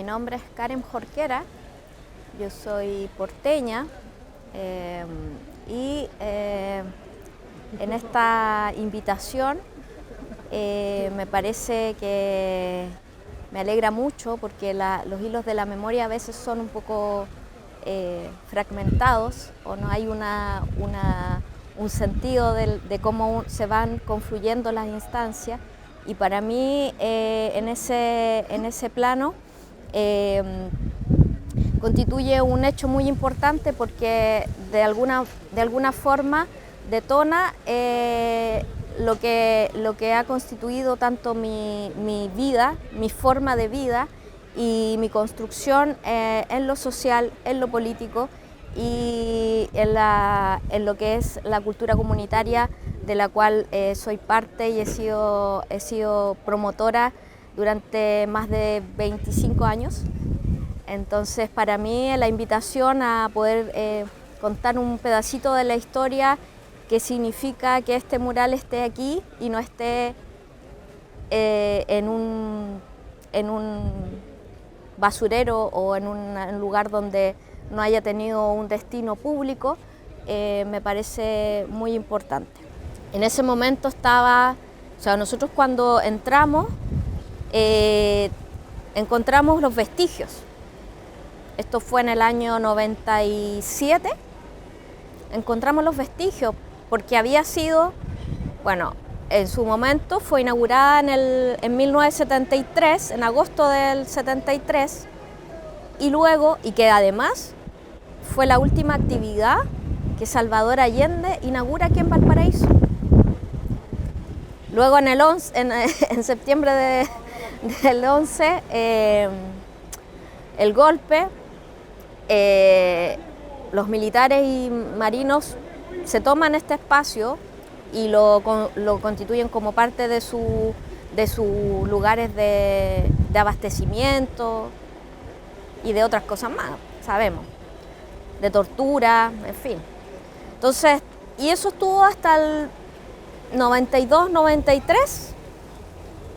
Mi nombre es Karen Jorquera, yo soy porteña y en esta invitación me parece que me alegra mucho porque los hilos de la memoria a veces son un poco fragmentados o no hay un sentido de cómo se van confluyendo las instancias, y para mí en ese plano constituye un hecho muy importante porque de alguna forma detona lo que ha constituido tanto mi vida, mi forma de vida y mi construcción en lo social, en lo político y en lo que es la cultura comunitaria, de la cual soy parte y he sido promotora durante más de 25 años. Entonces, para mí la invitación a poder contar un pedacito de la historia que significa que este mural esté aquí y no esté en un basurero o en un lugar donde no haya tenido un destino público, me parece muy importante. En ese momento nosotros cuando entramos encontramos los vestigios. Esto fue en el año 97, encontramos los vestigios porque había sido, en su momento fue inaugurada en 1973, en agosto del 73, y que además fue la última actividad que Salvador Allende inaugura aquí en Valparaíso. Luego en septiembre del 11, el golpe, los militares y marinos se toman este espacio y lo constituyen como parte de sus lugares de abastecimiento y de otras cosas más, sabemos, de tortura, en fin. Entonces, y eso estuvo hasta el 92, 93.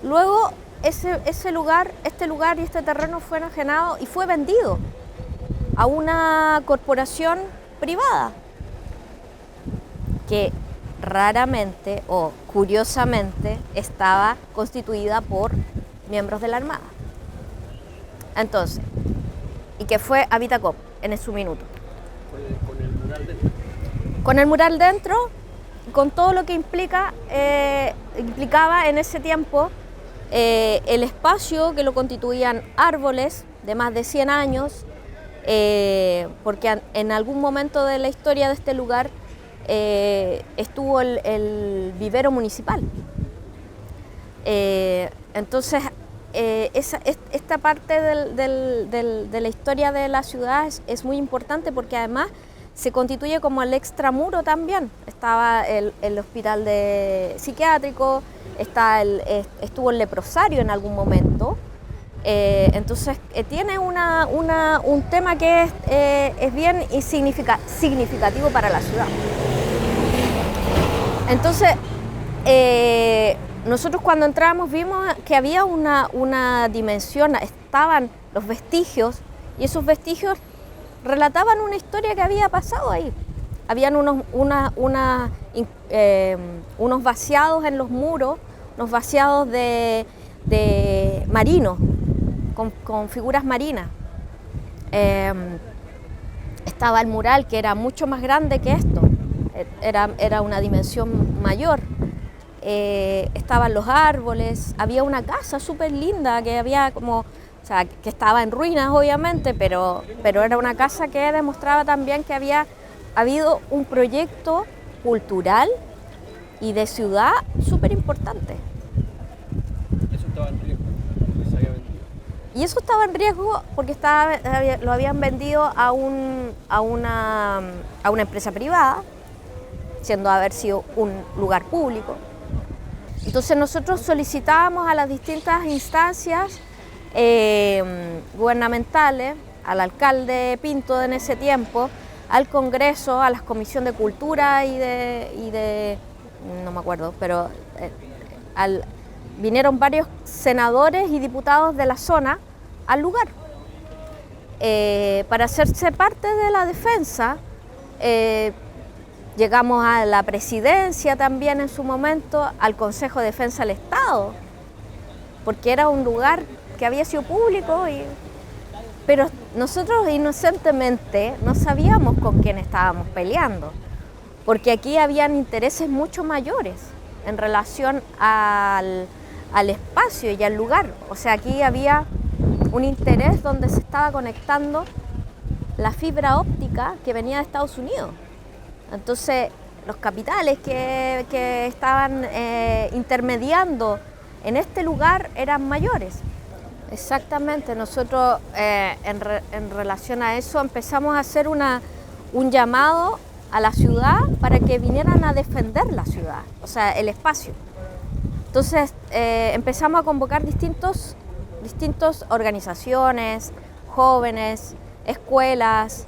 Luego este lugar y este terreno fue enajenado y fue vendido a una corporación privada que raramente o curiosamente estaba constituida por miembros de la Armada. Entonces, y que fue Habitacop en su minuto. ¿Con el mural dentro? Con el mural dentro, con todo lo que implicaba en ese tiempo el espacio, que lo constituían árboles de más de 100 años, porque en algún momento de la historia de este lugar estuvo el vivero municipal. Entonces, esta parte de la historia de la ciudad es muy importante porque además se constituye como el extramuro también. Estaba el hospital psiquiátrico, estuvo el leprosario en algún momento. Entonces tiene un tema que es bien significativo para la ciudad. Entonces, nosotros cuando entramos vimos que había una dimensión, estaban los vestigios, y esos vestigios relataban una historia que había pasado ahí. Habían unos vaciados en los muros, unos vaciados de marinos, con figuras marinas. Estaba el mural, que era mucho más grande que esto, era una dimensión mayor. Estaban los árboles, había una casa súper linda que había que estaba en ruinas obviamente, pero era una casa que demostraba también que había habido un proyecto cultural y de ciudad súper importante. ¿Eso estaba en riesgo? ¿Se había vendido? Y eso estaba en riesgo porque lo habían vendido a una empresa privada, siendo haber sido un lugar público. Entonces nosotros solicitábamos a las distintas instancias gubernamentales, al alcalde Pinto en ese tiempo, al Congreso, a la Comisión de Cultura y de no me acuerdo, pero vinieron varios senadores y diputados de la zona al lugar. para hacerse parte de la defensa, llegamos a la presidencia también en su momento, al Consejo de Defensa del Estado, porque era un lugar que había sido público, pero nosotros inocentemente no sabíamos con quién estábamos peleando, porque aquí habían intereses mucho mayores en relación al espacio y al lugar. O sea, aquí había un interés donde se estaba conectando la fibra óptica que venía de Estados Unidos. Entonces, los capitales que estaban intermediando en este lugar eran mayores. Exactamente, nosotros en relación a eso empezamos a hacer un llamado a la ciudad para que vinieran a defender la ciudad, o sea, el espacio. Entonces empezamos a convocar distintas organizaciones, jóvenes, escuelas,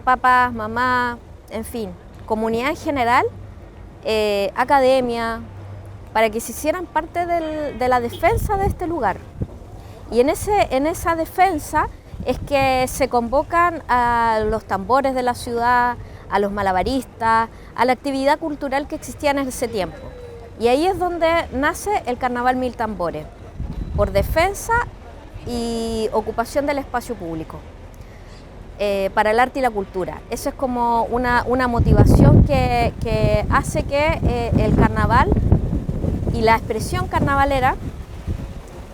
papás, mamás, en fin, comunidad en general, academia, para que se hicieran parte de la defensa de este lugar. Y en esa defensa es que se convocan a los tambores de la ciudad, a los malabaristas, a la actividad cultural que existía en ese tiempo. Y ahí es donde nace el Carnaval Mil Tambores, por defensa y ocupación del espacio público, para el arte y la cultura. Eso es como una motivación que hace que el carnaval y la expresión carnavalera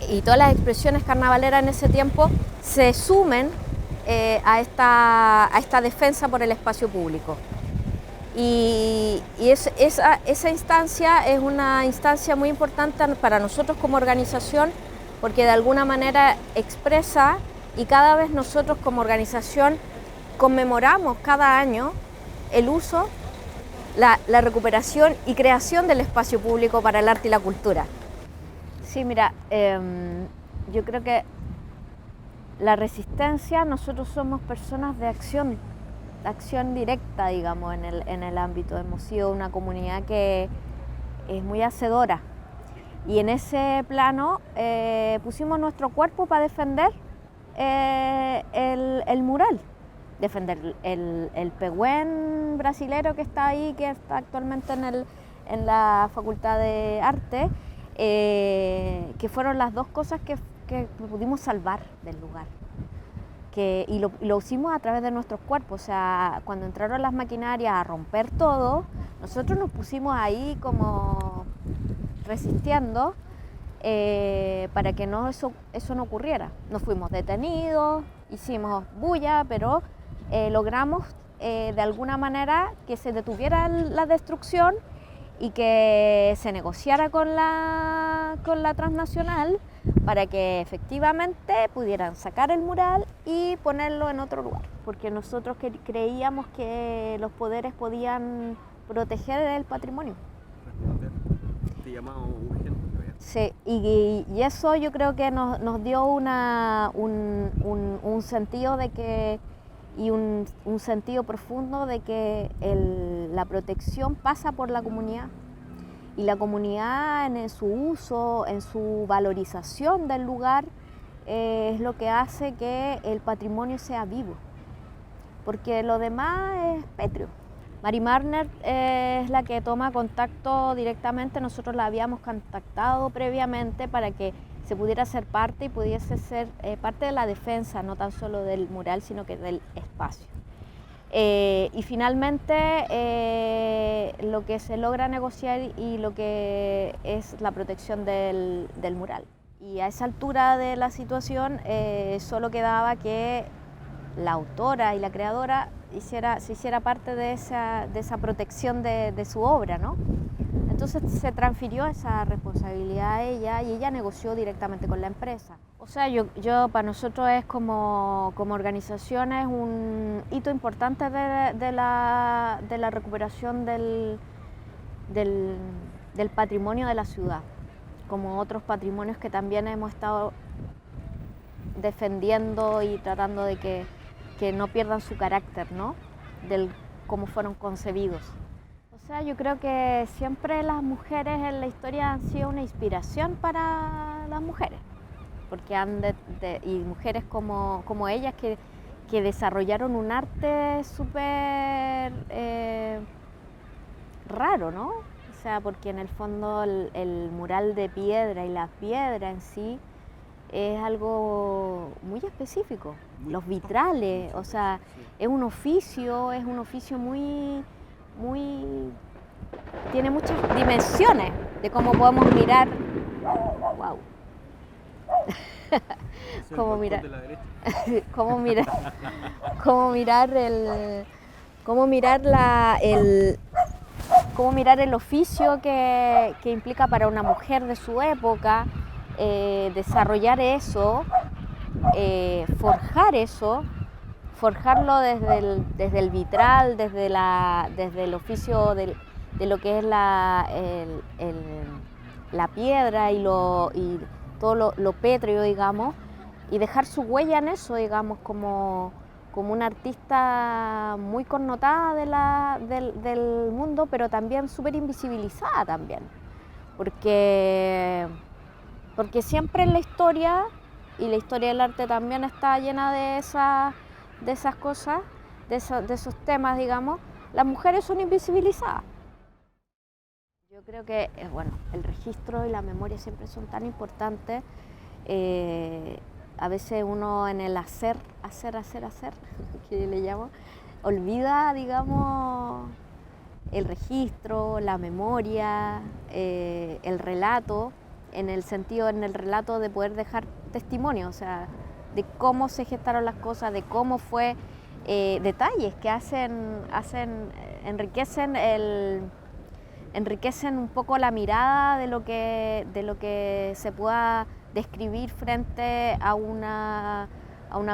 y todas las expresiones carnavaleras en ese tiempo se sumen a esta defensa por el espacio público. Y esa instancia es una instancia muy importante para nosotros como organización, porque de alguna manera expresa, y cada vez nosotros como organización conmemoramos cada año el uso, la recuperación y creación del espacio público para el arte y la cultura. Sí, mira, yo creo que la resistencia, nosotros somos personas de acción directa, digamos, en el ámbito. Hemos sido una comunidad que es muy hacedora, y en ese plano pusimos nuestro cuerpo para defender el mural, defender el pehuen brasilero que está ahí, que está actualmente en la Facultad de Arte, que fueron las dos cosas que pudimos salvar del lugar. Y lo hicimos a través de nuestros cuerpos. O sea, cuando entraron las maquinarias a romper todo, nosotros nos pusimos ahí como resistiendo para que eso no ocurriera. Nos fuimos detenidos, hicimos bulla, pero logramos de alguna manera que se detuviera la destrucción y que se negociara con la transnacional para que efectivamente pudieran sacar el mural y ponerlo en otro lugar, porque nosotros creíamos que los poderes podían proteger el patrimonio. Este llamado urgente. Sí, y eso yo creo que nos dio un sentido de que, y un sentido profundo de que la protección pasa por la comunidad, y la comunidad en su uso, en su valorización del lugar, es lo que hace que el patrimonio sea vivo, porque lo demás es pétreo. Mari Marner es la que toma contacto directamente. Nosotros la habíamos contactado previamente para que se pudiera ser parte y pudiese ser parte de la defensa, no tan solo del mural, sino que del espacio. Y finalmente lo que se logra negociar y lo que es la protección del mural. Y a esa altura de la situación solo quedaba que la autora y la creadora se hiciera parte de esa protección de su obra, ¿no? Entonces se transfirió esa responsabilidad a ella y ella negoció directamente con la empresa. O sea, yo para nosotros es como organización es un hito importante de la recuperación del patrimonio de la ciudad, como otros patrimonios que también hemos estado defendiendo y tratando de que no pierdan su carácter, ¿no? Del cómo fueron concebidos. O sea, yo creo que siempre las mujeres en la historia han sido una inspiración para las mujeres, porque y mujeres como ellas que desarrollaron un arte súper raro, ¿no? O sea, porque en el fondo el mural de piedra y la piedra en sí es algo muy específico. Los vitrales, o sea, es un oficio muy, tiene muchas dimensiones de cómo podemos mirar. Wow. Cómo mirar, cómo mirar, cómo mirar el oficio que implica para una mujer de su época desarrollar eso, forjar eso, forjarlo desde el vitral, desde el oficio de lo que es la piedra y todo lo pétreo, digamos, y dejar su huella en eso, digamos, como una artista muy connotada del mundo, pero también súper invisibilizada también, porque siempre en la historia, y la historia del arte también está llena de esas cosas, de esos temas, digamos, las mujeres son invisibilizadas. Yo creo que, bueno, el registro y la memoria siempre son tan importantes. A veces uno en el hacer, que le llamo, olvida, digamos, el registro, la memoria, el relato, en el relato de poder dejar testimonio, o sea, de cómo se gestaron las cosas, de cómo fue, detalles que enriquecen un poco la mirada de lo que se pueda describir frente a una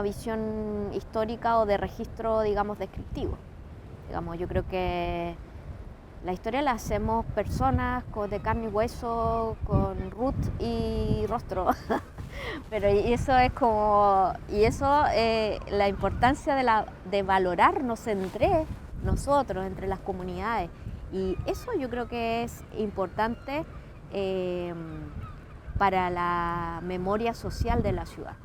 visión histórica o de registro, digamos, descriptivo. Digamos, yo creo que la historia la hacemos personas de carne y hueso, con root y rostro. Pero eso es la importancia de valorarnos entre nosotros, entre las comunidades. Y eso yo creo que es importante para la memoria social de la ciudad.